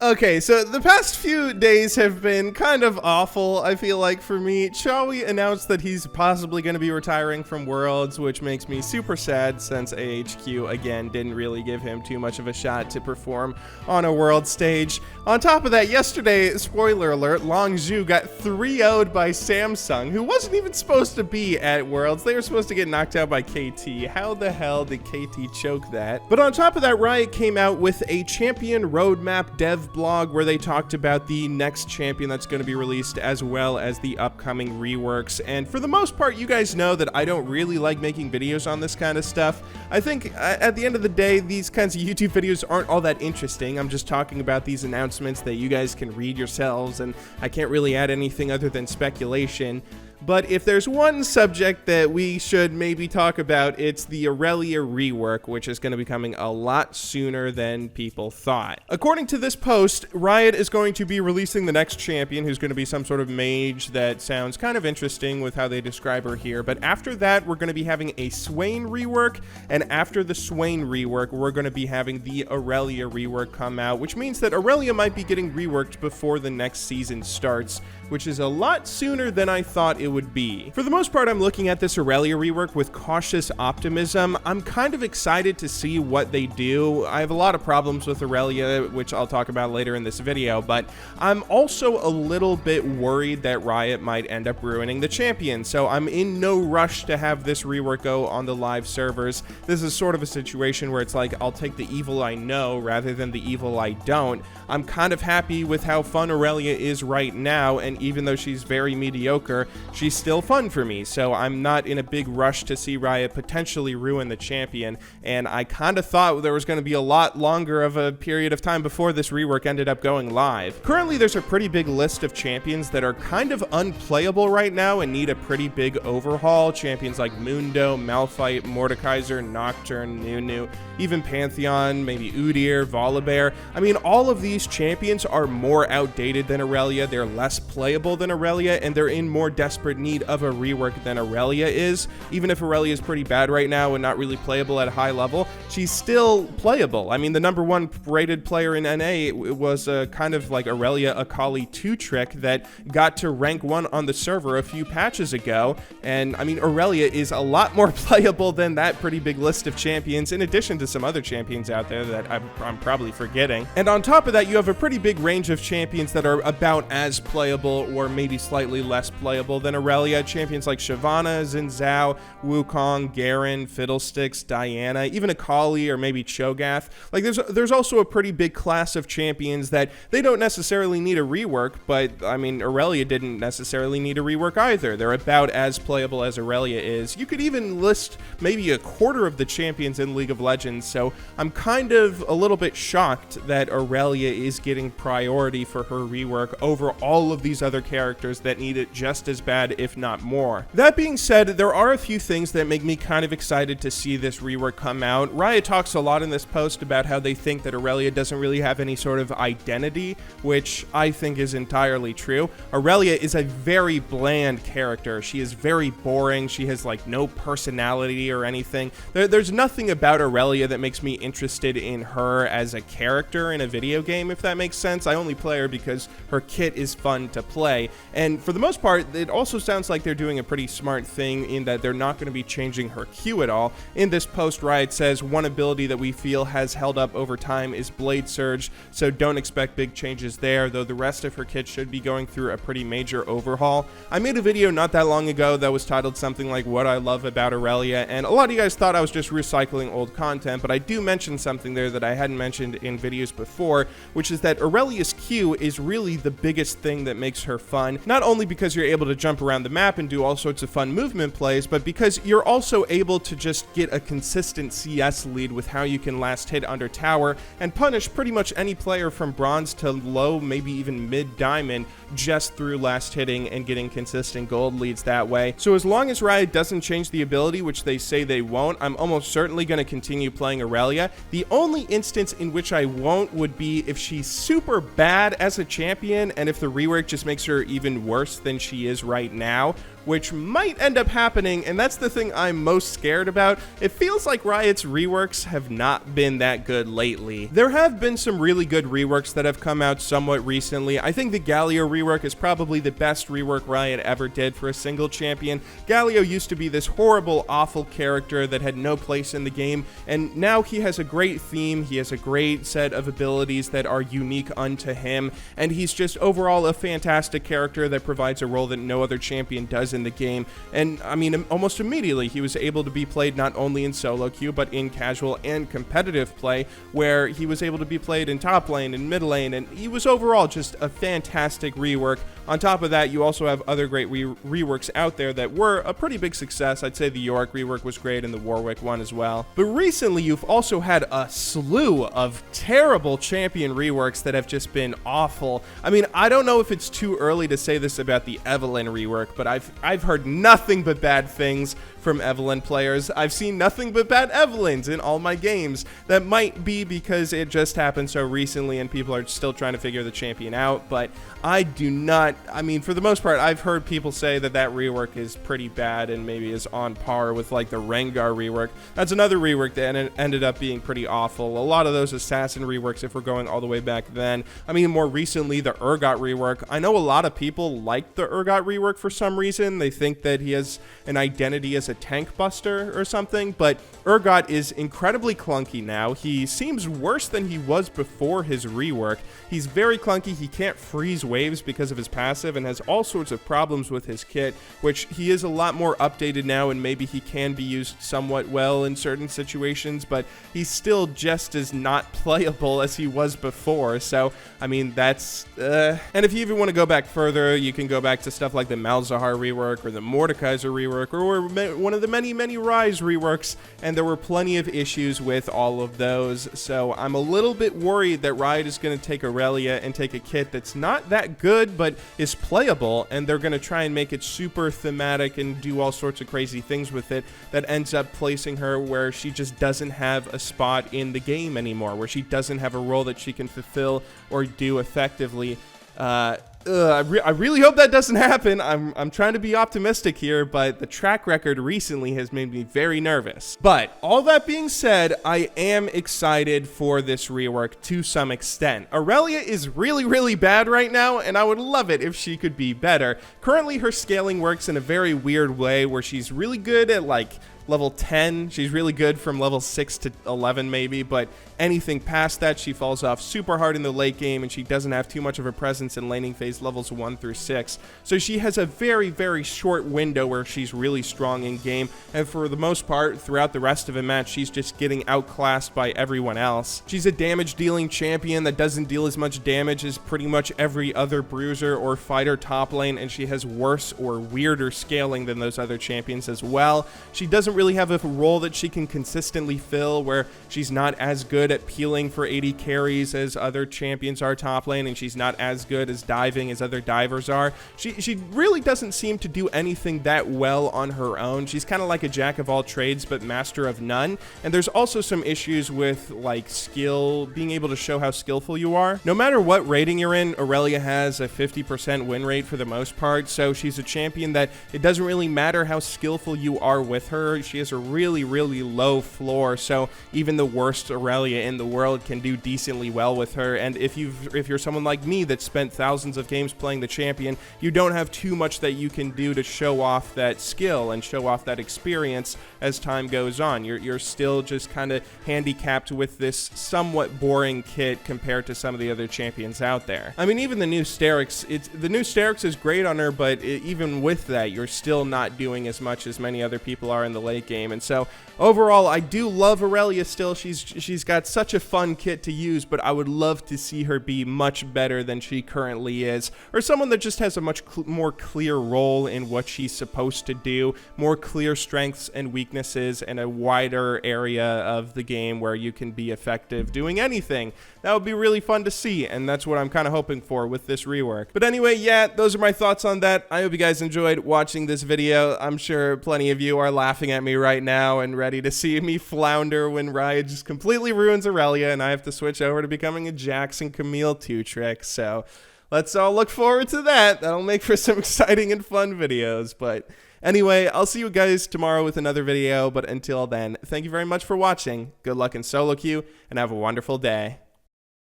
Okay, so the past few days have been kind of awful, I feel like, for me. Chawi announced that he's possibly going to be retiring from Worlds, which makes me super sad since AHQ, again, didn't really give him too much of a shot to perform on a World stage. On top of that, yesterday, spoiler alert, Long Zhu got 3-0'd by Samsung, who wasn't even supposed to be at Worlds. They were supposed to get knocked out by KT. How the hell did KT choke that? But on top of that, Riot came out with a champion roadmap dev blog where they talked about the next champion that's going to be released, as well as the upcoming reworks. And for the most part, you guys know that I don't really like making videos on this kind of stuff. I think at the end of the day, these kinds of YouTube videos aren't all that interesting. I'm just talking about these announcements that you guys can read yourselves, and I can't really add anything other than speculation. But if there's one subject that we should maybe talk about, it's the Irelia rework, which is going to be coming a lot sooner than people thought. According to this post, Riot is going to be releasing the next champion, who's going to be some sort of mage that sounds kind of interesting with how they describe her here. But after that, we're going to be having a Swain rework, and after the Swain rework, we're going to be having the Irelia rework come out, which means that Irelia might be getting reworked before the next season starts, which is a lot sooner than I thought it would be. For the most part, I'm looking at this Irelia rework with cautious optimism. I'm kind of excited to see what they do. I have a lot of problems with Irelia, which I'll talk about later in this video, but I'm also a little bit worried that Riot might end up ruining the champion, so I'm in no rush to have this rework go on the live servers. This is sort of a situation where it's like, I'll take the evil I know rather than the evil I don't. I'm kind of happy with how fun Irelia is right now, and even though she's very mediocre, she's still fun for me, so I'm not in a big rush to see Riot potentially ruin the champion, and I kind of thought there was going to be a lot longer of a period of time before this rework ended up going live. Currently, there's a pretty big list of champions that are kind of unplayable right now and need a pretty big overhaul. Champions like Mundo, Malphite, Mordekaiser, Nocturne, Nunu, even Pantheon, maybe Udyr, Volibear. I mean, all of these champions are more outdated than Irelia, they're less playable than Irelia, and they're in more desperate need of a rework than Irelia is. Even if Irelia is pretty bad right now and not really playable at a high level, she's still playable. I mean, the #1 rated player in NA was kind of like Irelia Akali 2 trick that got to rank 1 on the server a few patches ago, and I mean, Irelia is a lot more playable than that pretty big list of champions, in addition to some other champions out there that I'm probably forgetting. And on top of that, you have a pretty big range of champions that are about as playable or maybe slightly less playable than Irelia. Champions like Shyvana, Xin Zhao, Wukong, Garen, Fiddlesticks, Diana, even Akali or maybe Cho'Gath. Like there's also a pretty big class of champions that they don't necessarily need a rework, but I mean, Irelia didn't necessarily need a rework either. They're about as playable as Irelia is. You could even list maybe a quarter of the champions in League of Legends, so I'm kind of a little bit shocked that Irelia is getting priority for her rework over all of these other characters that need it just as bad, if not more. That being said, there are a few things that make me kind of excited to see this rework come out. Riot talks a lot in this post about how they think that Irelia doesn't really have any sort of identity, which I think is entirely true. Irelia is a very bland character. She is very boring. She has like no personality or anything. There's nothing about Irelia that makes me interested in her as a character in a video game, if that makes sense. I only play her because her kit is fun to play, and for the most part, it also sounds like they're doing a pretty smart thing in that they're not going to be changing her Q at all. In this post, Riot says one ability that we feel has held up over time is Blade Surge, so don't expect big changes there, though the rest of her kit should be going through a pretty major overhaul. I made a video not that long ago that was titled something like What I Love About Irelia, and a lot of you guys thought I was just recycling old content, but I do mention something there that I hadn't mentioned in videos before, which is that Irelia's Q is really the biggest thing that makes her fun, not only because you're able to jump around the map and do all sorts of fun movement plays, but because you're also able to just get a consistent CS lead with how you can last hit under tower and punish pretty much any player from bronze to low, maybe even mid diamond, just through last hitting and getting consistent gold leads that way. So as long as Riot doesn't change the ability, which they say they won't, I'm almost certainly going to continue playing Irelia. The only instance in which I won't would be if she's super bad as a champion and if the rework just makes her even worse than she is right now. which might end up happening, and that's the thing I'm most scared about. It feels like Riot's reworks have not been that good lately. There have been some really good reworks that have come out somewhat recently. I think the Galio rework is probably the best rework Riot ever did for a single champion. Galio used to be this horrible, awful character that had no place in the game, and now he has a great theme, he has a great set of abilities that are unique unto him, and he's just overall a fantastic character that provides a role that no other champion does in the game. And I mean, almost immediately he was able to be played not only in solo queue but in casual and competitive play, where he was able to be played in top lane and mid lane, and he was overall just a fantastic rework. On top of that, you also have other great reworks out there that were a pretty big success. I'd say the Yorick rework was great and the Warwick one as well. But recently you've also had a slew of terrible champion reworks that have just been awful. I mean, I don't know if it's too early to say this about the Evelynn rework, but I've heard nothing but bad things from Evelynn players. I've seen nothing but bad Evelynns in all my games. That might be because it just happened so recently and people are still trying to figure the champion out, but I do not, I mean, for the most part, I've heard people say that that rework is pretty bad and maybe is on par with like the Rengar rework. That's another rework that ended up being pretty awful. A lot of those assassin reworks, if we're going all the way back then. I mean, more recently, the Urgot rework. I know a lot of people like the Urgot rework for some reason. They think that he has an identity as a tank buster or something, but Urgot is incredibly clunky now. He seems worse than he was before his rework. He's very clunky. He can't freeze waves because of his passive and has all sorts of problems with his kit, which he is a lot more updated now, and maybe he can be used somewhat well in certain situations, but he's still just as not playable as he was before. So I mean, that's and if you even want to go back further, you can go back to stuff like the Malzahar rework or the Mordekaiser rework or one of the many Rise reworks, and there were plenty of issues with all of those. So I'm a little bit worried that Riot is going to take Irelia and take a kit that's not that good but is playable, and they're going to try and make it super thematic and do all sorts of crazy things with it that ends up placing her where she just doesn't have a spot in the game anymore, where she doesn't have a role that she can fulfill or do effectively. I really hope that doesn't happen. I'm trying to be optimistic here, but the track record recently has made me very nervous. But all that being said, I am excited for this rework to some extent. Irelia is really bad right now, and I would love it if she could be better. Currently, her scaling works in a very weird way where she's really good at like level 10. She's really good from level 6 to 11 maybe, but anything past that, she falls off super hard in the late game, and she doesn't have too much of a presence in laning phase levels 1 through 6. So she has a very short window where she's really strong in game, and for the most part, throughout the rest of a match, she's just getting outclassed by everyone else. She's a damage dealing champion that doesn't deal as much damage as pretty much every other bruiser or fighter top lane, and she has worse or weirder scaling than those other champions as well. She doesn't really have a role that she can consistently fill, where she's not as good at peeling for 80 carries as other champions are top lane, and she's not as good as diving as other divers are. She really doesn't seem to do anything that well on her own. She's kind of like a jack of all trades but master of none, and there's also some issues with like skill, being able to show how skillful you are. No matter what rating you're in, Irelia has a 50% win rate for the most part, so she's a champion that it doesn't really matter how skillful you are with her. She has a really low floor, so even the worst Irelia in the world can do decently well with her. And if you're someone like me that spent thousands of games playing the champion, you don't have too much that you can do to show off that skill and show off that experience as time goes on. You're still just kind of handicapped with this somewhat boring kit compared to some of the other champions out there. I mean, even the new Sterix, the new Sterix is great on her, but even with that, you're still not doing as much as many other people are in the late game. And so overall, I do love Irelia still. She's got such a fun kit to use, but I would love to see her be much better than she currently is, or someone that just has a much more clear role in what she's supposed to do, more clear strengths and weaknesses, and a wider area of the game where you can be effective doing anything. That would be really fun to see, and that's what I'm kind of hoping for with this rework. But anyway, yeah, those are my thoughts on that. I hope you guys enjoyed watching this video. I'm sure plenty of you are laughing at me right now and ready to see me flounder when Riot just completely ruins Irelia and I have to switch over to becoming a Jax and Camille 2-trick. So let's all look forward to that. That'll make for some exciting and fun videos. But anyway, I'll see you guys tomorrow with another video. But until then, thank you very much for watching. Good luck in solo queue, and have a wonderful day.